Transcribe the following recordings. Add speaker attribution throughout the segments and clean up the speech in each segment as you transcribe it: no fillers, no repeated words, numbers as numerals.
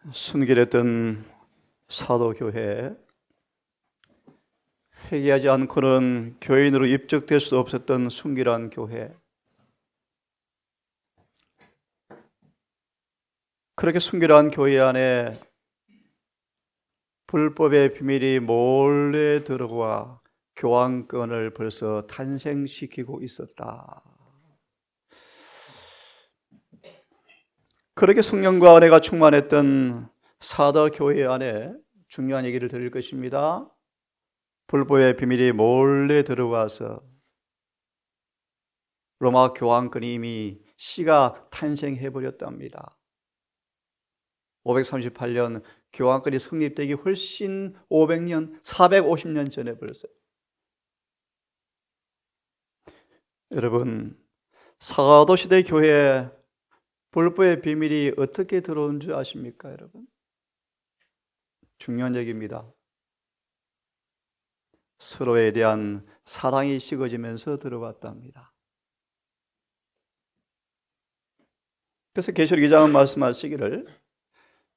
Speaker 1: 순결했던 사도교회, 회개하지 않고는 교인으로 입적될 수 없었던 순결한 교회, 그렇게 순결한 교회 안에 불법의 비밀이 몰래 들어와 교황권을 벌써 탄생시키고 있었다. 그렇게 성령과 은혜가 충만했던 사도교회 안에 중요한 얘기를 드릴 것입니다. 불법의 비밀이 몰래 들어와서 로마 교황권이 이미 씨가 탄생해버렸답니다. 538년 교황권이 성립되기 훨씬 500년, 450년 전에 벌써. 여러분, 사도시대 교회에 불법의 비밀이 어떻게 들어온 줄 아십니까, 여러분? 중요한 얘기입니다. 서로에 대한 사랑이 식어지면서 들어왔답니다. 그래서 계시록 2장은 말씀하시기를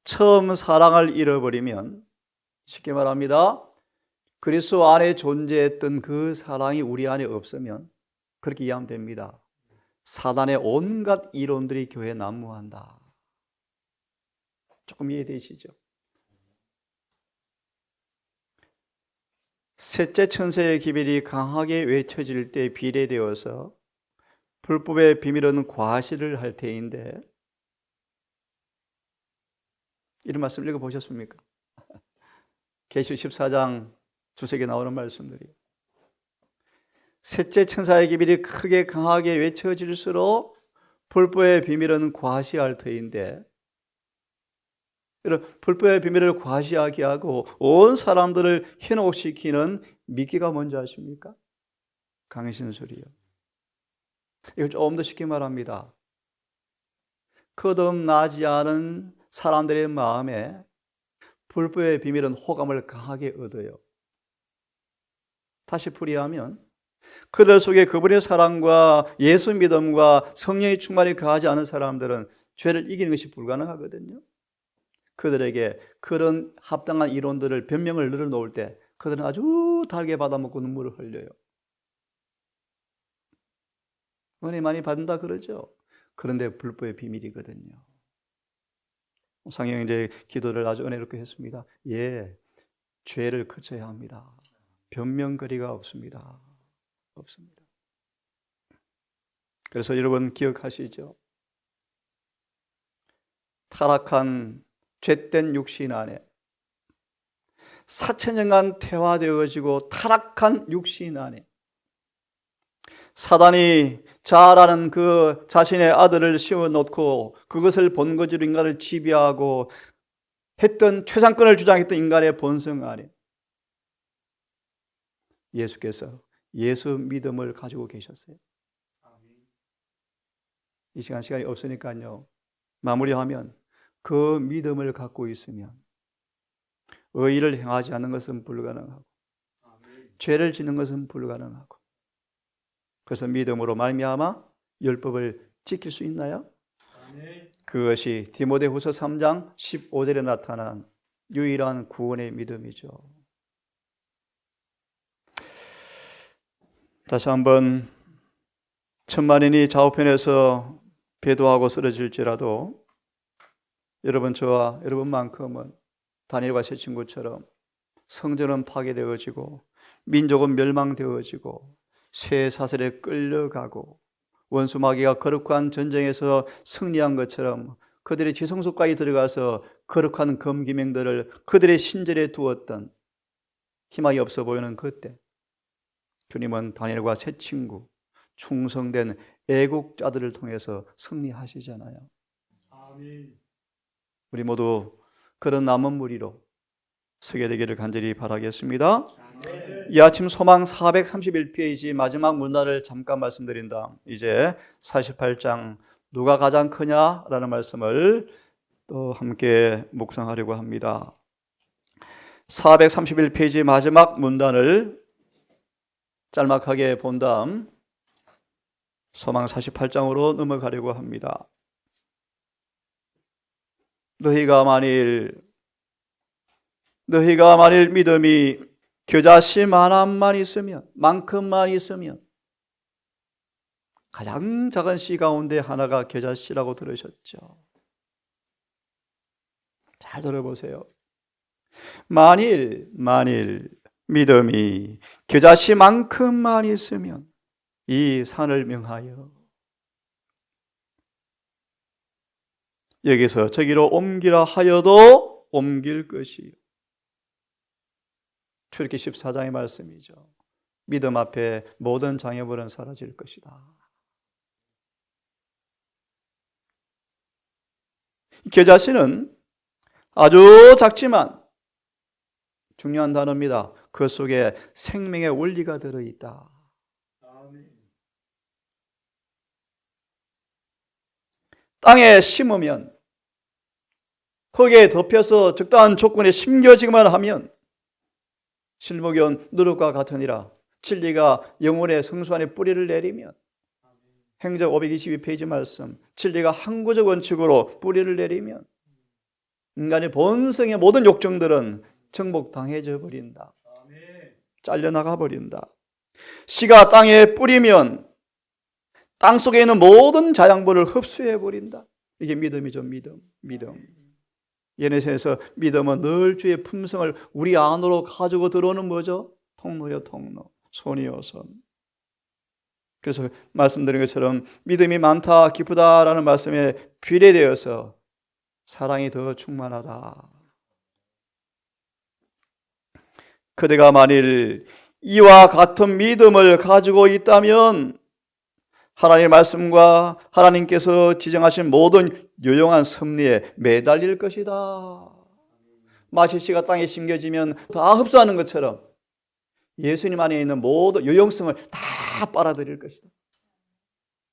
Speaker 1: 처음 사랑을 잃어버리면, 쉽게 말합니다, 그리스도 안에 존재했던 그 사랑이 우리 안에 없으면 그렇게 이해하면 됩니다. 사단의 온갖 이론들이 교회에 난무한다. 조금 이해되시죠? 셋째 천사의 기별이 강하게 외쳐질 때 비례되어서 불법의 비밀은 과시를 할 테인데, 이런 말씀 읽어보셨습니까? 계시록 14장 두세 개 나오는 말씀들이. 셋째 천사의 기별이 크게 강하게 외쳐질수록 불법의 비밀은 과시할 터인데, 불법의 비밀을 과시하게 하고 온 사람들을 현혹시키는 미끼가 뭔지 아십니까? 강신술이요. 이걸 조금 더 쉽게 말합니다. 거듭나지 않은 사람들의 마음에 불법의 비밀은 호감을 강하게 얻어요. 다시 풀이하면 그들 속에 그분의 사랑과 예수 믿음과 성령의 충만이 가하지 않은 사람들은 죄를 이기는 것이 불가능하거든요. 그들에게 그런 합당한 이론들을, 변명을 늘어놓을 때 그들은 아주 달게 받아먹고 눈물을 흘려요. 은혜 많이 받는다 그러죠. 그런데 불법의 비밀이거든요. 상영이 이제 기도를 아주 은혜롭게 했습니다. 예, 죄를 그쳐야 합니다. 변명거리가 없습니다. 없습니다. 그래서 여러분 기억하시죠? 타락한 죄된 육신 안에 4,000년간 태화되어지고 타락한 육신 안에 사단이 자아라는 그 자신의 아들을 씌워놓고 그것을 본거지로 인간을 지배하고 했던 최상권을 주장했던 인간의 본성 안에 예수께서 예수 믿음을 가지고 계셨어요. 이 시간이 없으니까요, 마무리하면 그 믿음을 갖고 있으면 의의를 행하지 않는 것은 불가능하고 죄를 짓는 것은 불가능하고, 그래서 믿음으로 말미암아 율법을 지킬 수 있나요? 그것이 디모데후서 3장 15절에 나타난 유일한 구원의 믿음이죠. 다시 한번, 천만인이 좌우편에서 배도하고 쓰러질지라도 여러분, 저와 여러분만큼은 다니엘과 세 친구처럼 성전은 파괴되어지고 민족은 멸망되어지고 새 사슬에 끌려가고 원수 마귀가 거룩한 전쟁에서 승리한 것처럼 그들의 지성소까지 들어가서 거룩한 금기명들을 그들의 신전에 두었던 희망이 없어 보이는 그때 주님은 다니엘과 세 친구, 충성된 애국자들을 통해서 승리하시잖아요. 아멘. 우리 모두 그런 남은 무리로 서게 되기를 간절히 바라겠습니다. 아멘. 이 아침 소망 431페이지 마지막 문단을 잠깐 말씀드린다. 이제 48장 누가 가장 크냐라는 말씀을 또 함께 묵상하려고 합니다. 431페이지 마지막 문단을 짤막하게 본 다음 소망 48장으로 넘어가려고 합니다. 너희가 만일 믿음이 겨자씨 만큼만 있으면, 가장 작은 씨 가운데 하나가 겨자씨라고 들으셨죠? 잘 들어보세요. 만일 믿음이 겨자씨만큼만 있으면 이 산을 명하여 여기서 저기로 옮기라 하여도 옮길 것이요. 출애굽기 14장의 말씀이죠. 믿음 앞에 모든 장애물은 사라질 것이다. 겨자씨는 아주 작지만 중요한 단어입니다. 그 속에 생명의 원리가 들어있다. 땅에 심으면, 거기에 덮여서 적당한 조건에 심겨지기만 하면 실목연 누룩과 같으니라. 진리가 영혼의 성수 안에 뿌리를 내리면, 행적 522페이지 말씀, 진리가 항구적 원칙으로 뿌리를 내리면 인간의 본성의 모든 욕정들은 정복당해져 버린다. 잘려나가 버린다. 씨가 땅에 뿌리면 땅 속에 있는 모든 자양분을 흡수해 버린다. 이게 믿음이죠. 믿음. 예내에서 믿음은 늘 주의 품성을 우리 안으로 가지고 들어오는 뭐죠? 통로요, 통로. 손이요, 손. 그래서 말씀드린 것처럼 믿음이 많다, 기쁘다라는 말씀에 비례되어서 사랑이 더 충만하다. 그대가 만일 이와 같은 믿음을 가지고 있다면 하나님의 말씀과 하나님께서 지정하신 모든 유용한 섭리에 매달릴 것이다. 마치 씨가 땅에 심겨지면 다 흡수하는 것처럼 예수님 안에 있는 모든 유용성을 다 빨아들일 것이다.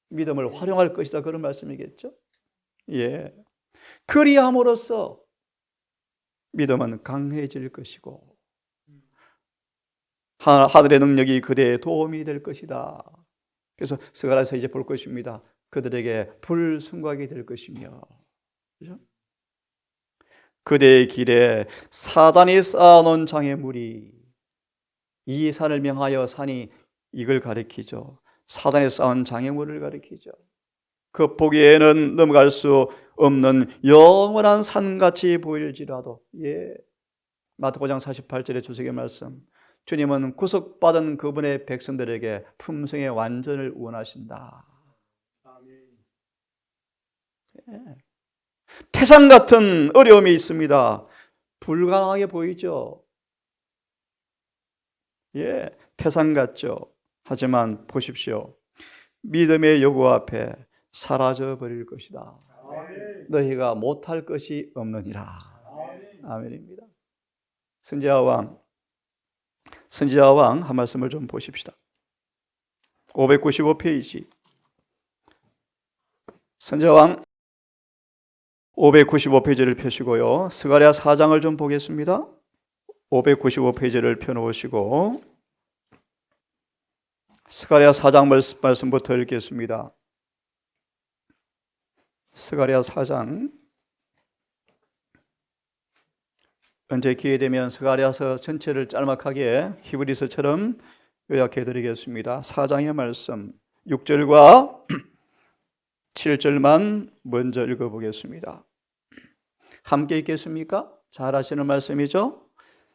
Speaker 1: 믿음을 활용할 것이다. 그런 말씀이겠죠? 예. 그리함으로써 믿음은 강해질 것이고 하늘의 능력이 그대의 도움이 될 것이다. 그래서 스가랴서 이제 볼 것입니다. 그들에게 불순각이 될 것이며, 그렇죠? 그대의 길에 사단이 쌓아놓은 장애물이, 이 산을 명하여 산이 이걸 가리키죠. 사단이 쌓은 장애물을 가리키죠. 겉보기에는 넘어갈 수 없는 영원한 산같이 보일지라도, 예. 마태복음 5장 48절의 주석의 말씀, 주님은 구속받은 그분의 백성들에게 품성의 완전을 원하신다. 예. 태산 같은 어려움이 있습니다. 불가능하게 보이죠. 예, 태산 같죠. 하지만 보십시오. 믿음의 요구 앞에 사라져 버릴 것이다. 너희가 못할 것이 없느니라. 아멘입니다. 선지자 왕 한 말씀을 좀 보십시다. 595페이지. 선지자 왕 595페이지를 펴시고요. 스가랴 4장을 좀 보겠습니다. 595페이지를 펴놓으시고 스가랴 4장 말씀부터 읽겠습니다. 스가랴 4장. 언제 기회 되면 스가랴서 전체를 짤막하게 히브리서처럼 요약해 드리겠습니다. 4장의 말씀 6절과 7절만 먼저 읽어보겠습니다. 함께 읽겠습니까? 잘 아시는 말씀이죠?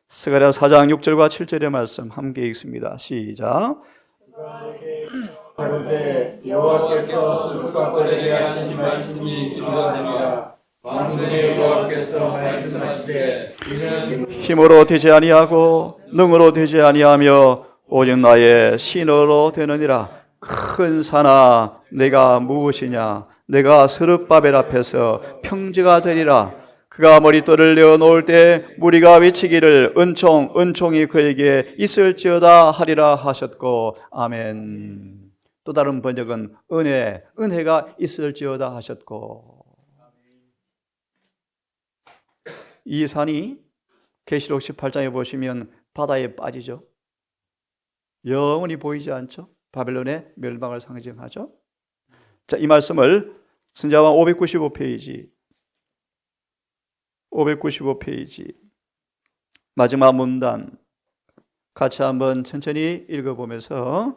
Speaker 1: 스가랴 4장 6절과 7절의 말씀 함께 읽습니다. 시작.
Speaker 2: 가로되 여호와께서 수르바벨에게 하신 말씀이 이러하니라. 만군의 여호와께서 말씀하시되 이는
Speaker 1: 힘으로 되지 아니하고 능으로 되지 아니하며 오직 나의 신으로 되느니라. 큰 산아 내가 무엇이냐? 내가 스룹바벨 앞에서 평지가 되리라. 그가 머릿돌을 내어놓을 때 무리가 외치기를 은총이 그에게 있을지어다 하리라 하셨고. 아멘. 또 다른 번역은 은혜가 있을지어다 하셨고. 이 산이 계시록 18장에 보시면 바다에 빠지죠. 영원히 보이지 않죠. 바벨론의 멸망을 상징하죠. 자, 이 말씀을 선지자왕 595페이지 595페이지 마지막 문단 같이 한번 천천히 읽어보면서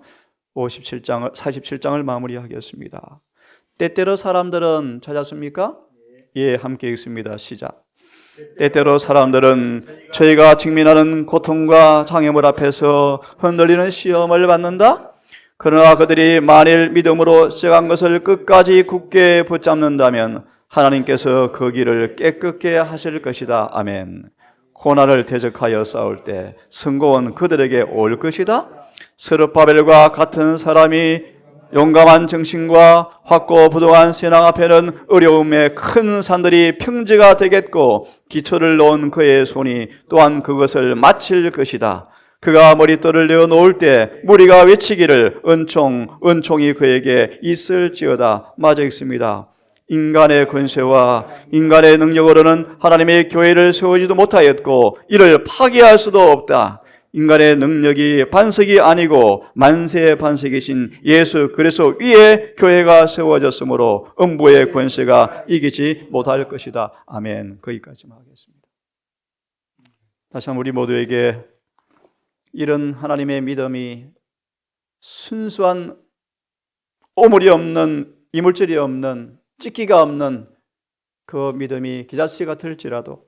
Speaker 1: 47장을 마무리하겠습니다. 때때로 사람들은 찾았습니까? 예, 함께 읽습니다. 시작. 때때로 사람들은 저희가 직면하는 고통과 장애물 앞에서 흔들리는 시험을 받는다. 그러나 그들이 만일 믿음으로 시작한 것을 끝까지 굳게 붙잡는다면 하나님께서 그 길을 깨끗게 하실 것이다. 아멘. 고난을 대적하여 싸울 때 승고는 그들에게 올 것이다. 스룹바벨과 같은 사람이 용감한 정신과 확고부동한 신앙 앞에는 어려움의 큰 산들이 평지가 되겠고 기초를 놓은 그의 손이 또한 그것을 마칠 것이다. 그가 머릿돌을 내어 놓을 때 무리가 외치기를 은총이 그에게 있을지어다. 맞아 있습니다. 인간의 권세와 인간의 능력으로는 하나님의 교회를 세우지도 못하였고 이를 파괴할 수도 없다. 인간의 능력이 반석이 아니고 만세의 반석이신 예수 그리스도 위에 교회가 세워졌으므로 음부의 권세가 이기지 못할 것이다. 아멘. 거기까지만 하겠습니다. 다시 한번 우리 모두에게 이런 하나님의 믿음이 순수한 오물이 없는 이물질이 없는 찢기가 없는 그 믿음이 기자씨 같을지라도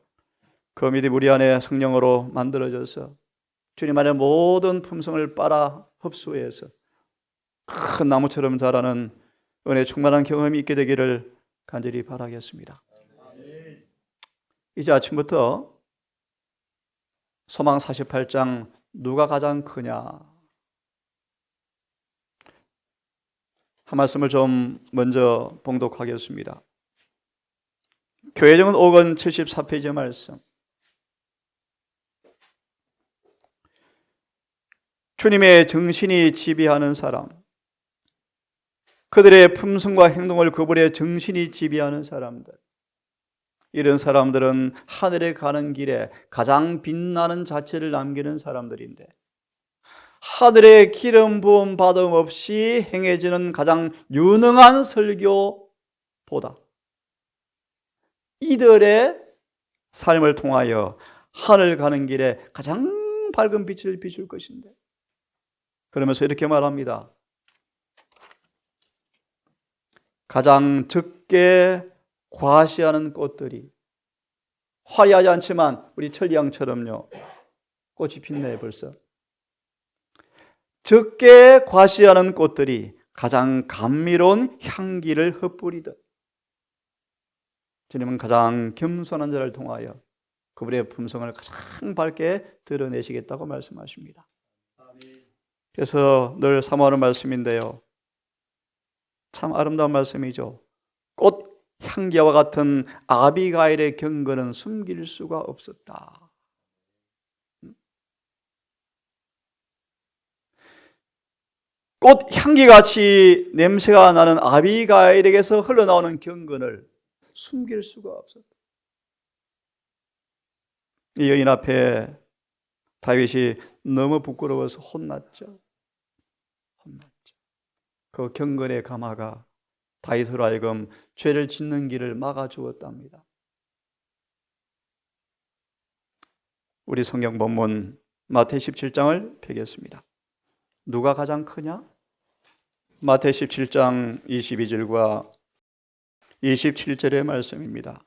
Speaker 1: 그 믿음이 우리 안에 성령으로 만들어져서 주님 안에 모든 품성을 빨아 흡수해서 큰 나무처럼 자라는 은혜 충만한 경험이 있게 되기를 간절히 바라겠습니다. 이제 아침부터 소망 48장 누가 가장 크냐 한 말씀을 좀 먼저 봉독하겠습니다. 교회정은 5권 74페이지 말씀. 주님의 정신이 지배하는 사람, 그들의 품성과 행동을 그분의 정신이 지배하는 사람들, 이런 사람들은 하늘에 가는 길에 가장 빛나는 자체를 남기는 사람들인데 하늘의 기름 부음 받음 없이 행해지는 가장 유능한 설교보다 이들의 삶을 통하여 하늘 가는 길에 가장 밝은 빛을 비출 것인데 그러면서 이렇게 말합니다. 가장 적게 과시하는 꽃들이 화려하지 않지만 우리 천리양처럼요 꽃이 빛내요. 벌써 적게 과시하는 꽃들이 가장 감미로운 향기를 흩뿌리듯 주님은 가장 겸손한 자를 통하여 그분의 품성을 가장 밝게 드러내시겠다고 말씀하십니다. 그래서 늘 사모하는 말씀인데요, 참 아름다운 말씀이죠. 꽃 향기와 같은 아비가일의 경건은 숨길 수가 없었다. 꽃 향기같이 냄새가 나는 아비가일에게서 흘러나오는 경건을 숨길 수가 없었다. 이 여인 앞에 다윗이 너무 부끄러워서 혼났죠. 그 경건의 가마가 다윗으로 하여금 죄를 짓는 길을 막아주었답니다. 우리 성경 본문 마태 17장을 펴겠습니다. 누가 가장 크냐? 마태 17장 22절과 27절의 말씀입니다.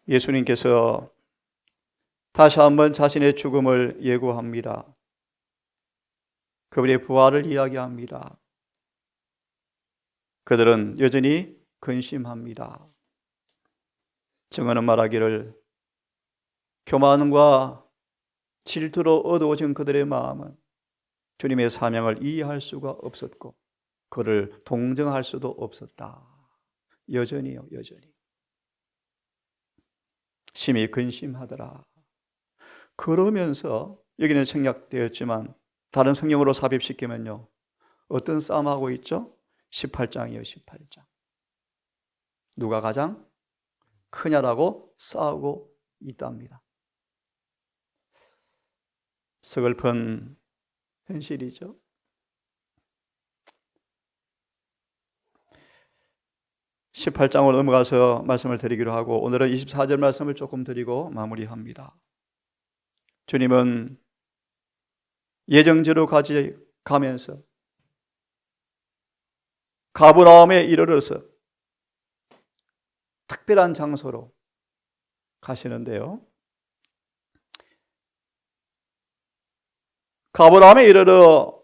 Speaker 1: 예수님께서 다시 한번 자신의 죽음을 예고합니다. 그분의 부활을 이야기합니다. 그들은 여전히 근심합니다. 증언은 말하기를 교만과 질투로 어두워진 그들의 마음은 주님의 사명을 이해할 수가 없었고 그를 동정할 수도 없었다. 여전히요, 여전히. 심히 근심하더라. 그러면서 여기는 생략되었지만 다른 성경으로 삽입시키면요, 어떤 싸움하고 있죠? 18장이요, 18장. 누가 가장 크냐라고 싸우고 있답니다. 서글픈 현실이죠. 18장으로 넘어가서 말씀을 드리기로 하고 오늘은 24절 말씀을 조금 드리고 마무리합니다. 주님은 예정지로 가면서 가버나움에 이르러서 특별한 장소로 가시는데요. 가버나움에 이르러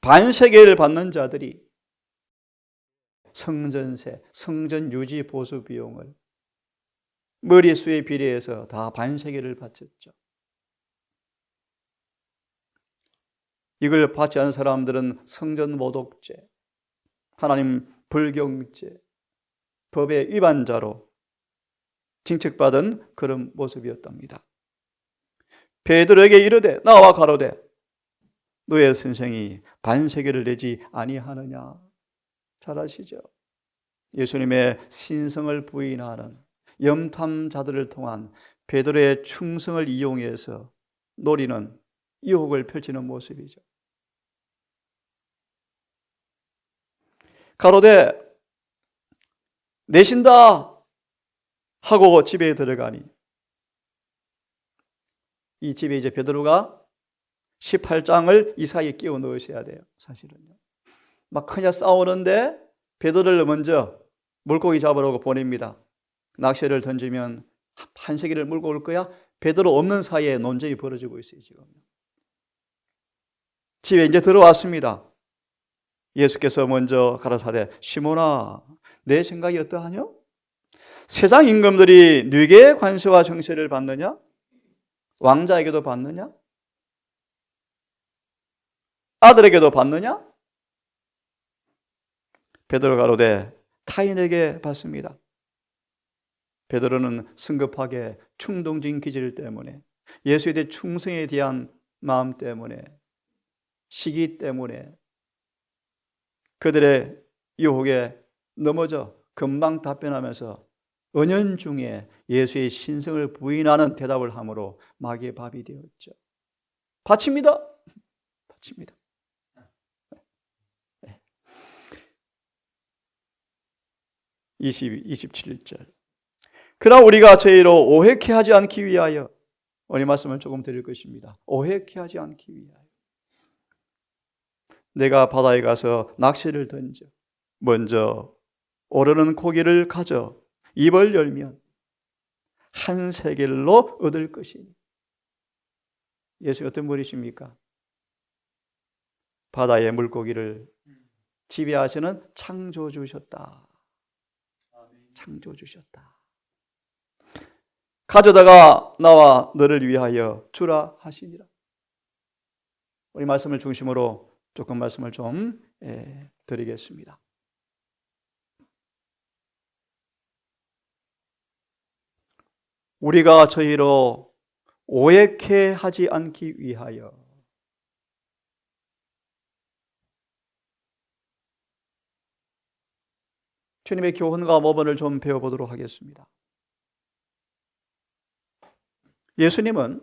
Speaker 1: 반세계를 받는 자들이 성전세, 성전 유지 보수 비용을 머리수에 비례해서 다 반세계를 바쳤죠. 이걸 받지 않은 사람들은 성전 모독죄, 하나님 불경죄, 법의 위반자로 징책받은 그런 모습이었답니다. 베드로에게 이르되 나와 가로되 너의 선생이 반세계를 내지 아니하느냐. 잘 아시죠? 예수님의 신성을 부인하는 염탐자들을 통한 베드로의 충성을 이용해서 노리는 유혹을 펼치는 모습이죠. 가로되 내신다 하고 집에 들어가니 이 집에 이제 베드로가 18장을 이 사이에 끼워 넣으셔야 돼요. 사실은요. 막 그냥 싸우는데 베드로를 먼저 물고기 잡으라고 보냅니다. 낚시를 던지면 한 세기를 물고 올 거야. 베드로 없는 사이에 논쟁이 벌어지고 있어요. 지금 집에 이제 들어왔습니다. 예수께서 먼저 가라사대 시몬아 내 생각이 어떠하냐? 세상 임금들이 네게 관세와 정세를 받느냐? 왕자에게도 받느냐? 아들에게도 받느냐? 베드로 가로되 타인에게 받습니다. 베드로는 성급하게 충동적인 기질 때문에 예수에 대해 충성에 대한 마음 때문에 시기 때문에 그들의 유혹에 넘어져 금방 답변하면서 은연중에 예수의 신성을 부인하는 대답을 함으로 마귀의 밥이 되었죠. 바칩니다. 바칩니다. 27절. 그러나 우리가 저희로 오해케 하지 않기 위하여 오늘 말씀을 조금 드릴 것입니다. 오해케 하지 않기 위하여 내가 바다에 가서 낚시를 던져 먼저 오르는 고기를 가져 입을 열면 한 세겔로 얻을 것이니. 예수 어떤 분이십니까? 바다의 물고기를 지배하시는 창조주셨다. 창조주셨다. 가져다가 나와 너를 위하여 주라 하시니라. 우리 말씀을 중심으로 조금 말씀을 좀 드리겠습니다. 우리가 저희로 오해케 하지 않기 위하여 주님의 교훈과 모범을 좀 배워보도록 하겠습니다. 예수님은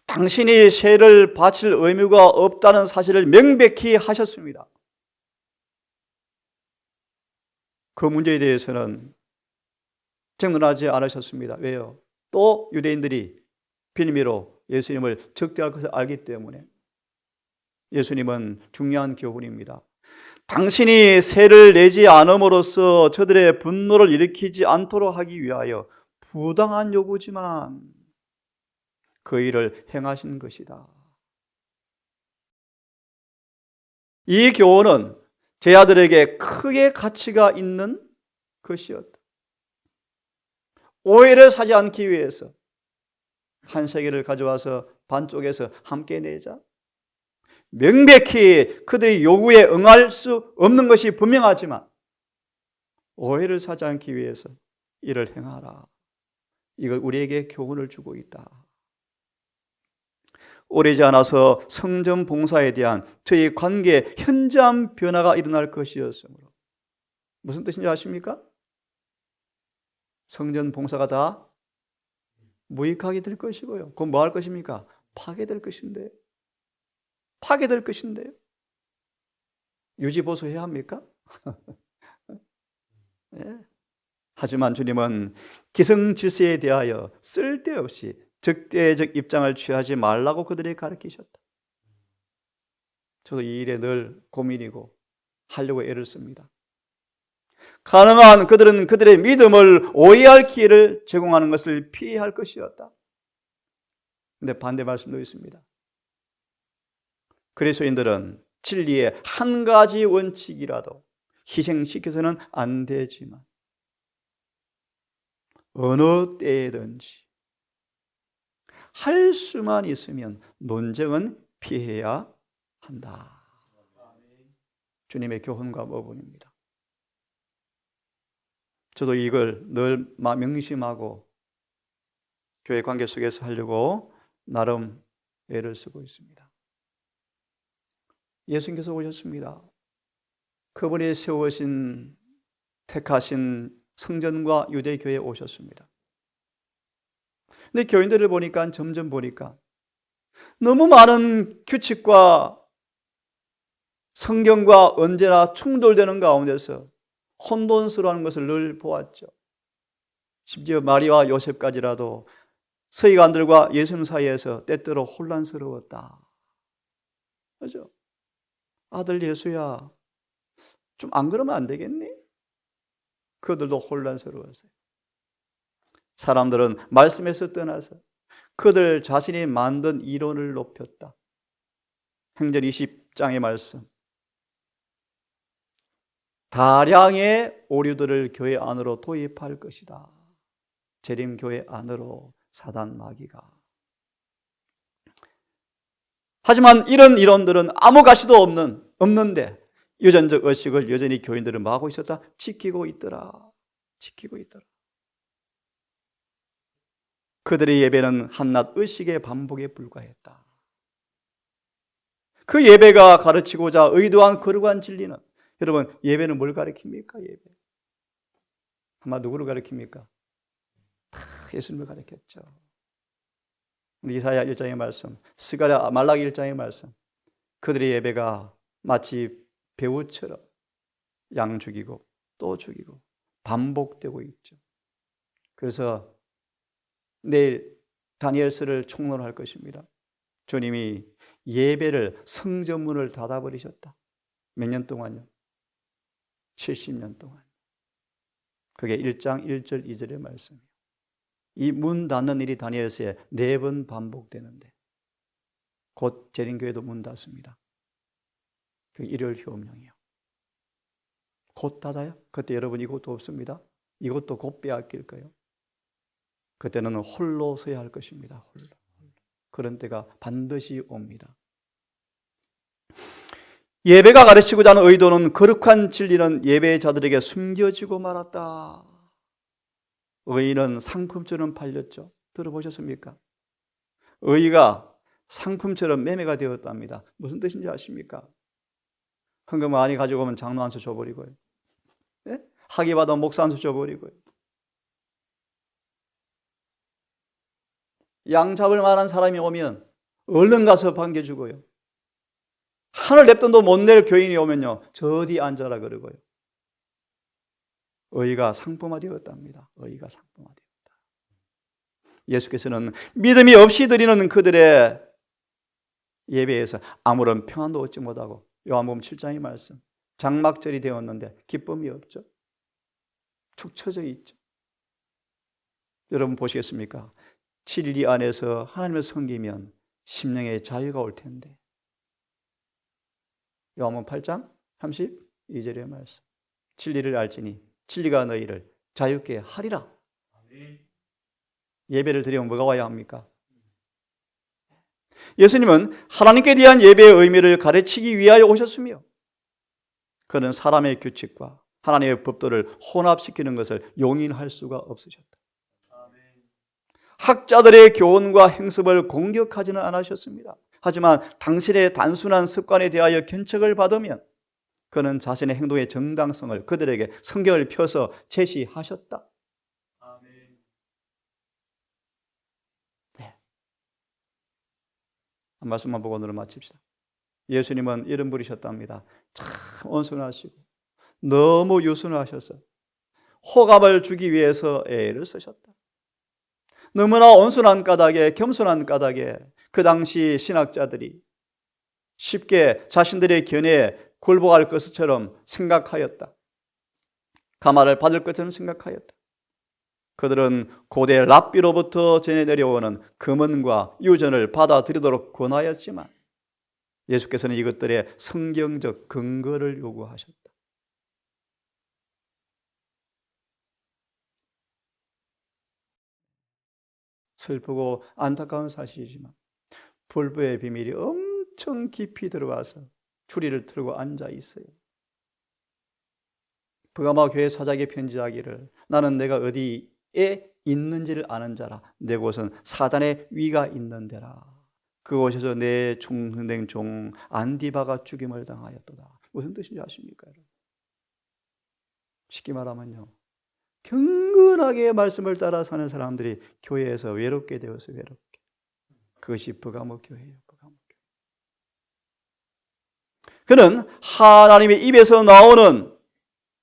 Speaker 1: 당신이 세를 바칠 의무가 없다는 사실을 명백히 하셨습니다. 그 문제에 대해서는 정론하지 않으셨습니다. 왜요? 또 유대인들이 빌미로 예수님을 적대할 것을 알기 때문에. 예수님은 중요한 교훈입니다. 당신이 세를 내지 않음으로써 저들의 분노를 일으키지 않도록 하기 위하여 부당한 요구지만 그 일을 행하신 것이다. 이 교훈은 제 아들에게 크게 가치가 있는 것이었다. 오해를 사지 않기 위해서 한 세계를 가져와서 반쪽에서 함께 내자. 명백히 그들의 요구에 응할 수 없는 것이 분명하지만 오해를 사지 않기 위해서 이를 행하라. 이걸 우리에게 교훈을 주고 있다. 오래지 않아서 성전 봉사에 대한 저희 관계에 현저한 변화가 일어날 것이었으므로. 무슨 뜻인지 아십니까? 성전 봉사가 다 무익하게 될 것이고요. 그건 뭐 할 것입니까? 파괴될 것인데. 파괴될 것인데요. 유지보수해야 합니까? 예. 하지만 주님은 기성질서에 대하여 쓸데없이 적대적 입장을 취하지 말라고 그들에게 가르치셨다. 저도 이 일에 늘 고민이고 하려고 애를 씁니다. 가능한 그들은 그들의 믿음을 오해할 기회를 제공하는 것을 피해야 할 것이었다. 그런데 반대 말씀도 있습니다. 그리스도인들은 진리의 한 가지 원칙이라도 희생시켜서는 안 되지만 어느 때든지 할 수만 있으면 논쟁은 피해야 한다. 주님의 교훈과 모범입니다. 저도 이걸 늘 명심하고 교회 관계 속에서 하려고 나름 애를 쓰고 있습니다. 예수님께서 오셨습니다. 그분이 세우신 택하신 성전과 유대교회에 오셨습니다. 근데 교인들을 보니까 점점 보니까 너무 많은 규칙과 성경과 언제나 충돌되는 가운데서 혼돈스러운 것을 늘 보았죠. 심지어 마리와 요셉까지라도 서기관들과 예수님 사이에서 때때로 혼란스러웠다. 그죠? 아들 예수야, 좀 안 그러면 안 되겠니? 그들도 혼란스러웠어요. 사람들은 말씀에서 떠나서 그들 자신이 만든 이론을 높였다. 행전 20장의 말씀. 다량의 오류들을 교회 안으로 도입할 것이다. 재림교회 안으로 사단 마귀가. 하지만 이런 이론들은 아무 가치도 없는데 유전적 의식을 여전히 교인들은 뭐 하고 있었다? 지키고 있더라. 그들의 예배는 한낱 의식의 반복에 불과했다. 그 예배가 가르치고자 의도한 거룩한 진리는, 여러분, 예배는 뭘 가르칩니까? 예배. 아마 누구를 가르칩니까? 다 예수님을 가르쳤죠. 이사야 1장의 말씀, 스가랴 말라기 1장의 말씀, 그들의 예배가 마치 배우처럼 양 죽이고 또 죽이고 반복되고 있죠. 그래서 내일 다니엘서를 총론할 것입니다. 주님이 예배를 성전문을 닫아버리셨다. 몇 년 동안요? 70년 동안. 그게 1장 1절 2절의 말씀이에요. 이 문 닫는 일이 다니엘서에 4번 반복되는데 곧 재림교회도 문 닫습니다. 그 일요일 휴업령이요. 곧 닫아요? 그때 여러분 이것도 없습니다. 이것도 곧 빼앗길 거예요. 그때는 홀로 서야 할 것입니다. 홀로. 그런 때가 반드시 옵니다. 예배가 가르치고자 하는 의도는 거룩한 진리는 예배자들에게 숨겨지고 말았다. 의인은 상품처럼 팔렸죠. 들어보셨습니까? 의가 상품처럼 매매가 되었답니다. 무슨 뜻인지 아십니까? 헌금 많이 가지고 오면 장로 한 수 줘버리고요. 예? 학위 받아 목사 한 수 줘버리고요. 양 잡을 만한 사람이 오면 얼른 가서 반겨주고요. 하늘 냅돈도 못 낼 교인이 오면요, 저 어디 앉아라 그러고요. 의가 상품화되었답니다. 의가 상품화되었다. 예수께서는 믿음이 없이 드리는 그들의 예배에서 아무런 평안도 얻지 못하고, 요한복음 7장의 말씀, 장막절이 되었는데 기쁨이 없죠. 축 처져 있죠. 여러분 보시겠습니까? 진리 안에서 하나님을 섬기면 심령의 자유가 올 텐데. 요한복음 8장 32절의 말씀. 진리를 알지니 진리가 너희를 자유케 하리라. 예배를 드리면 뭐가 와야 합니까? 예수님은 하나님께 대한 예배의 의미를 가르치기 위하여 오셨으며, 그는 사람의 규칙과 하나님의 법도를 혼합시키는 것을 용인할 수가 없으셨다. 학자들의 교훈과 행습을 공격하지는 않으셨습니다. 하지만 당신의 단순한 습관에 대하여 견책을 받으면 그는 자신의 행동의 정당성을 그들에게 성경을 펴서 제시하셨다. 네. 한 말씀만 보고 오늘은 마칩시다. 예수님은 이름 부리셨답니다. 참 온순하시고 너무 유순하셔서 호감을 주기 위해서 애를 쓰셨다. 너무나 온순한 까닭에, 겸손한 까닭에 그 당시 신학자들이 쉽게 자신들의 견해에 굴복할 것처럼 생각하였다. 가마를 받을 것처럼 생각하였다. 그들은 고대 랍비로부터 전해 내려오는 금언과 유전을 받아들이도록 권하였지만 예수께서는 이것들의 성경적 근거를 요구하셨다. 슬프고 안타까운 사실이지만 불법의 비밀이 엄청 깊이 들어와서 추리를 틀고 앉아 있어요. 버가모 교회 사장에게 편지하기를 나는 내가 어디에 있는지를 아는 자라. 내 곳은 사단의 위가 있는 데라. 그곳에서 내 중생된 종 안디바가 죽임을 당하였도다. 무슨 뜻인지 아십니까? 쉽게 말하면요, 경건하게 말씀을 따라 사는 사람들이 교회에서 외롭게 되어서 외롭게. 그것이 버가모 교회예요. 버가모 교회. 그는 하나님의 입에서 나오는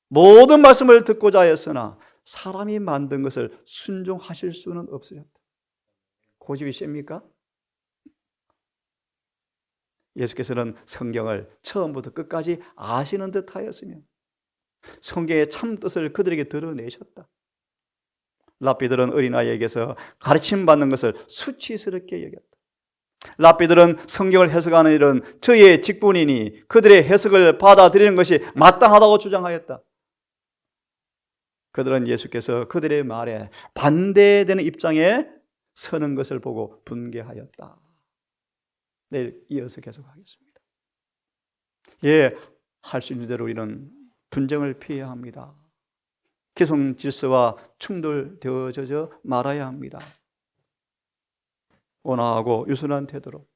Speaker 1: 모든 말씀을 듣고자 하였으나 사람이 만든 것을 순종하실 수는 없으셨다. 고집이 셉니까? 예수께서는 성경을 처음부터 끝까지 아시는 듯 하였으며 성경의 참 뜻을 그들에게 드러내셨다. 랍비들은 어린아이에게서 가르침받는 것을 수치스럽게 여겼다. 랍비들은 성경을 해석하는 일은 저희의 직분이니 그들의 해석을 받아들이는 것이 마땅하다고 주장하였다. 그들은 예수께서 그들의 말에 반대되는 입장에 서는 것을 보고 분개하였다. 내일 이어서 계속하겠습니다. 예, 할 수 있는 대로 우리는 분쟁을 피해야 합니다. 기성 질서와 충돌되어져 말아야 합니다. 온화하고 유순한 태도로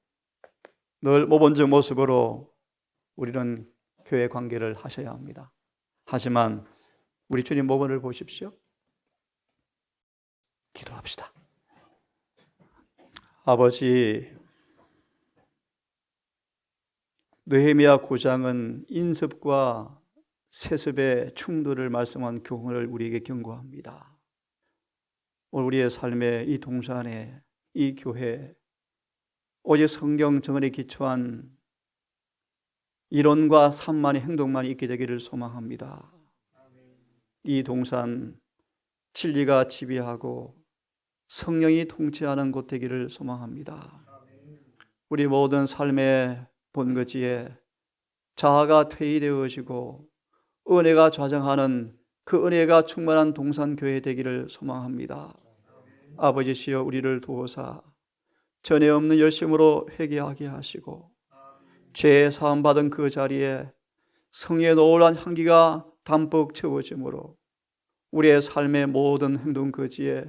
Speaker 1: 늘 모범적 모습으로 우리는 교회 관계를 하셔야 합니다. 하지만 우리 주님 모범을 보십시오. 기도합시다. 아버지, 느헤미야 9장은 인습과 세습의 충돌을 말씀한 교훈을 우리에게 경고합니다. 오늘 우리의 삶의 이 동산에, 이 교회, 오직 성경 정언에 기초한 이론과 삶만의 행동만이 있게 되기를 소망합니다. 이 동산 진리가 지배하고 성령이 통치하는 곳 되기를 소망합니다. 우리 모든 삶의 본거지에 자아가 퇴위되어지고 은혜가 좌정하는 그 은혜가 충만한 동산교회 되기를 소망합니다. 아버지시여 우리를 도우사 전에 없는 열심으로 회개하게 하시고 죄 사함 받은 그 자리에 성의 노을한 향기가 담뿍 채워지므로 우리의 삶의 모든 행동 거지에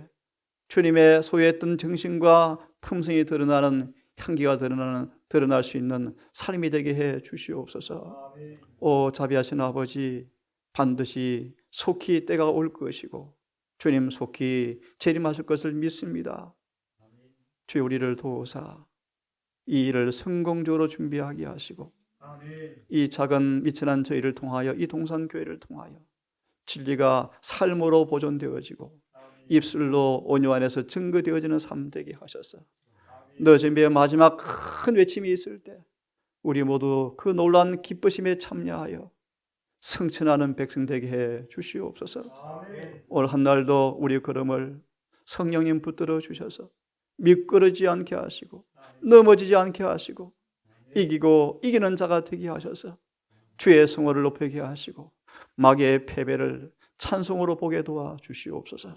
Speaker 1: 주님의 소유했던 정신과 품성이 드러나는 향기가 드러날 수 있는 삶이 되게 해 주시옵소서. 오 자비하신 아버지, 반드시 속히 때가 올 것이고 주님 속히 재림하실 것을 믿습니다. 주여 우리를 도우사 이 일을 성공적으로 준비하게 하시고 이 작은 미천한 저희를 통하여 이 동산교회를 통하여 진리가 삶으로 보존되어지고 입술로 온유 안에서 증거되어지는 삶 되게 하셔서 너 준비의 마지막 큰 외침이 있을 때 우리 모두 그 놀라운 기쁘심에 참여하여 승천하는 백성 되게 해 주시옵소서. 오늘 한 날도 우리 걸음을 성령님 붙들어 주셔서 미끄러지지 않게 하시고 넘어지지 않게 하시고 이기고 이기는 자가 되게 하셔서 주의 성호를 높이게 하시고 마귀의 패배를 찬송으로 보게 도와 주시옵소서.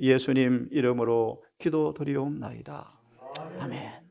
Speaker 1: 예수님 이름으로 기도드리옵나이다. 아멘.